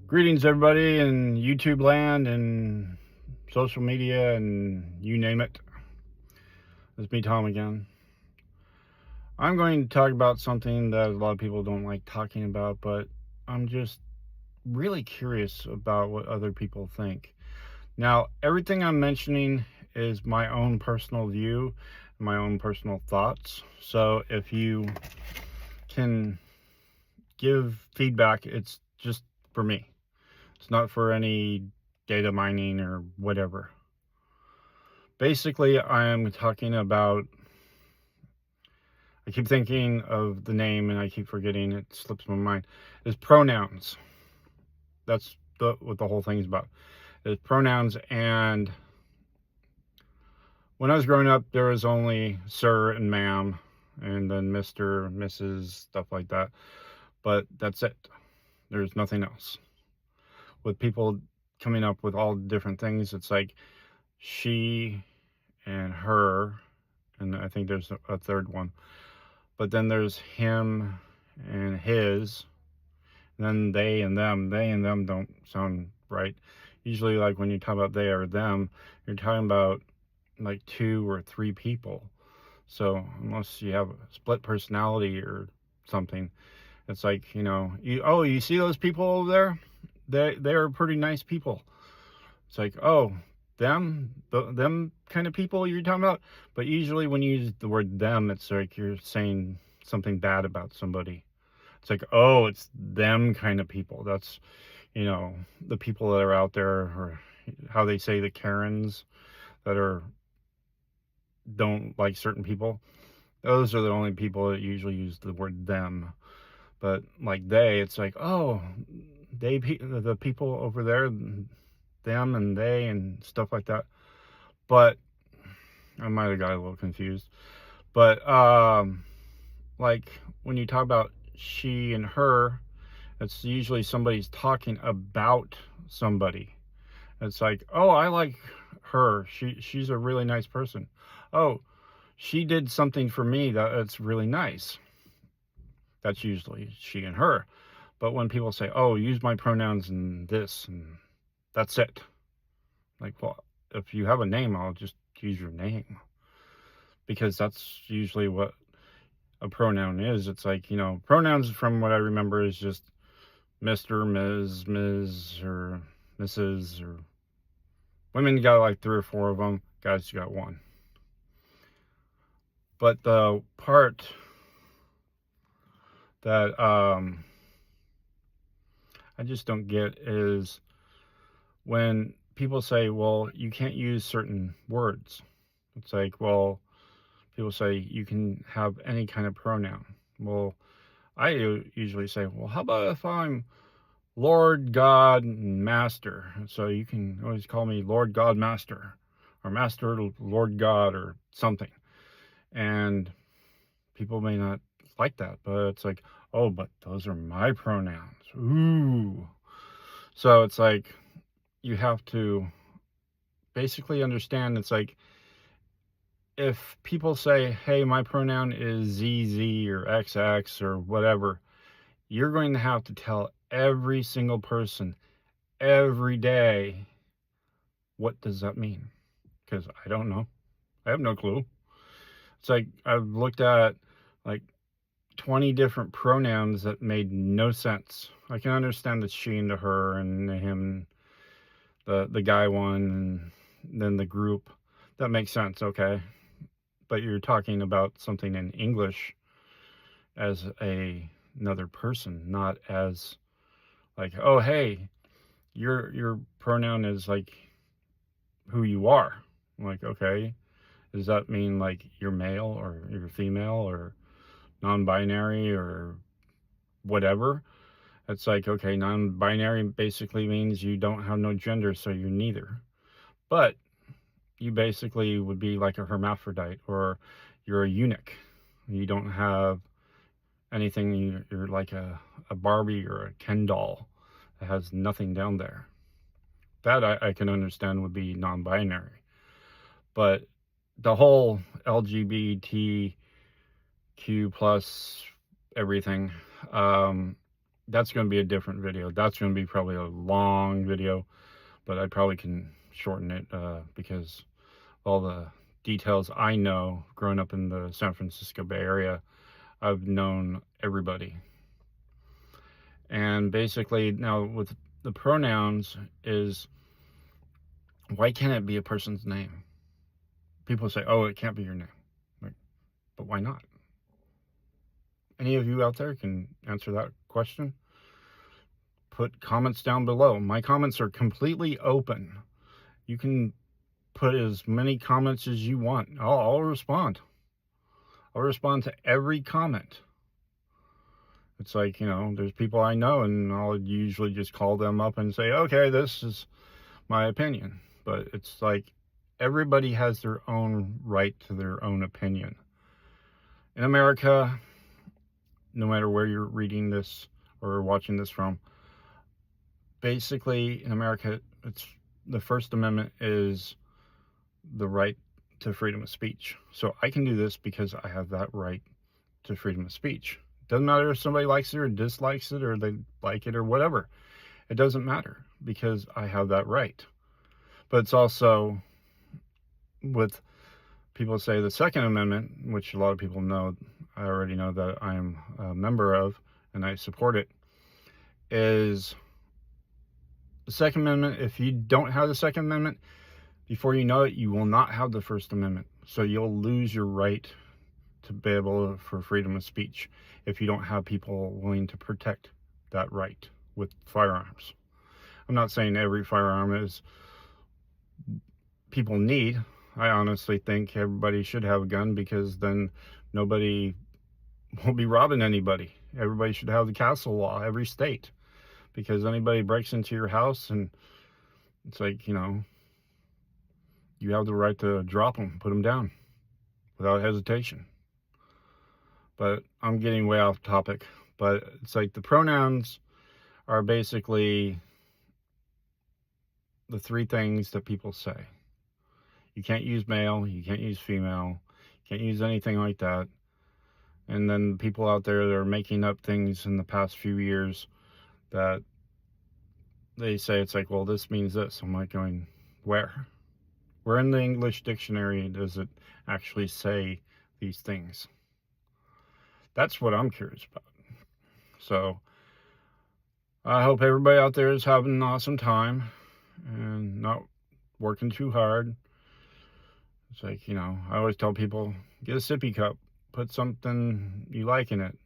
Greetings, everybody in YouTube land and social media and you name it. It's me, Tom, again. I'm going to talk about something that a lot of people don't like talking about, but I'm just really curious about what other people think. Now, everything I'm mentioning is my own personal view, my own personal thoughts. So if you can give feedback, it's just for me. It's not for any data mining or whatever. Basically, I am talking about, I keep thinking of the name and I keep forgetting, it slips my mind, is pronouns. That's what the whole thing is about, is pronouns. And when I was growing up, there was only sir and ma'am, and then Mr., Mrs., stuff like that. But that's it. There's nothing else. With people coming up with all different things, it's like she and her, and I think there's a third one. But then there's him and his, and then they and them. They and them don't sound right. Usually, like when you talk about they or them, you're talking about like 2 or 3 people. So unless you have a split personality or something, it's like, you see those people over there? They're pretty nice people. It's like, oh, them kind of people you're talking about. But usually when you use the word them, it's like you're saying something bad about somebody. It's like, oh, it's them kind of people. That's, the people that are out there, or how they say the Karens that don't like certain people. Those are the only people that usually use the word them. But like they, it's like, oh, the people over there, them and they and stuff like that. But I might have got a little confused. But like when you talk about she and her, it's usually somebody's talking about somebody. It's like, oh, I like her. She's a really nice person. Oh, she did something for me that's really nice. That's usually she and her. But when people say, oh, use my pronouns and this, and that's it. Like, well, if you have a name, I'll just use your name. Because that's usually what a pronoun is. It's like, pronouns from what I remember is just Mr., Ms., or Mrs., or women got like 3 or 4 of them. Guys got 1. But the part that I just don't get is when people say, well, you can't use certain words. It's like, well, people say you can have any kind of pronoun. Well, I usually say, well, how about if I'm Lord God Master? So you can always call me Lord God Master, or Master Lord God, or something. And people may not like that, but it's like, oh, but those are my pronouns. Ooh. So it's like, you have to basically understand, it's like, if people say, hey, my pronoun is ZZ or XX or whatever, you're going to have to tell every single person every day, what does that mean? Because I don't know. I have no clue. It's like I've looked at like 20 different pronouns that made no sense. I can understand the she and the her and the him, the guy one, and then the group. That makes sense, okay? But you're talking about something in English as another person, not as like, oh, hey, your pronoun is like who you are. I'm like, okay, does that mean like you're male or you're female or non-binary or whatever? It's like, okay, non-binary basically means you don't have no gender, so you're neither. But you basically would be like a hermaphrodite, or you're a eunuch. You don't have anything. You're like a Barbie or a Ken doll that has nothing down there. That I can understand would be non-binary. But the whole LGBTQ plus everything, that's going to be a different video. That's going to be probably a long video, but I probably can shorten it because all the details I know growing up in the San Francisco Bay Area, I've known everybody. And basically now with the pronouns is, why can't it be a person's name? People say, oh, it can't be your name. Like, but why not? Any of you out there can answer that question? Put comments down below. My comments are completely open. You can put as many comments as you want. I'll respond. I'll respond to every comment. It's like, there's people I know, and I'll usually just call them up and say, okay, this is my opinion. But it's like everybody has their own right to their own opinion. In America, no matter where you're reading this or watching this from, basically in America, it's the First Amendment is the right to freedom of speech. So I can do this because I have that right to freedom of speech. Doesn't matter if somebody likes it or dislikes it or they like it or whatever. It doesn't matter because I have that right. But it's also with people say the Second Amendment, which a lot of people know, I already know that I am a member of and I support it, is the Second Amendment. If you don't have the Second Amendment, before you know it, you will not have the First Amendment. So you'll lose your right to be able for freedom of speech if you don't have people willing to protect that right with firearms. I'm not saying every firearm is people need. I honestly think everybody should have a gun because then nobody will be robbing anybody. Everybody should have the castle law, every state, because anybody breaks into your house and it's like, you have the right to drop them, put them down without hesitation. But I'm getting way off topic. But it's like the pronouns are basically the three things that people say. You can't use male, you can't use female, you can't use anything like that. And then people out there that are making up things in the past few years that they say, it's like, well, this means this. I'm like going, where? Where in the English dictionary does it actually say these things? That's what I'm curious about. So I hope everybody out there is having an awesome time and not working too hard. It's like, I always tell people, get a sippy cup, put something you like in it.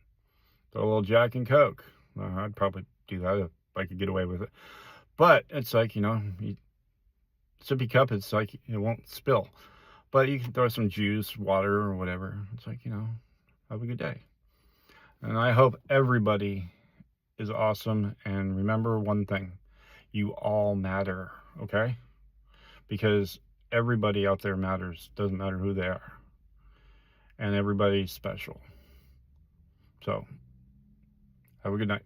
Throw a little Jack and Coke. I'd probably do that if I could get away with it. But it's like, sippy cup, it's like it won't spill. But you can throw some juice, water, or whatever. It's like, have a good day. And I hope everybody is awesome. And remember one thing, you all matter, okay? Because everybody out there matters. Doesn't matter who they are. And everybody's special. So, have a good night.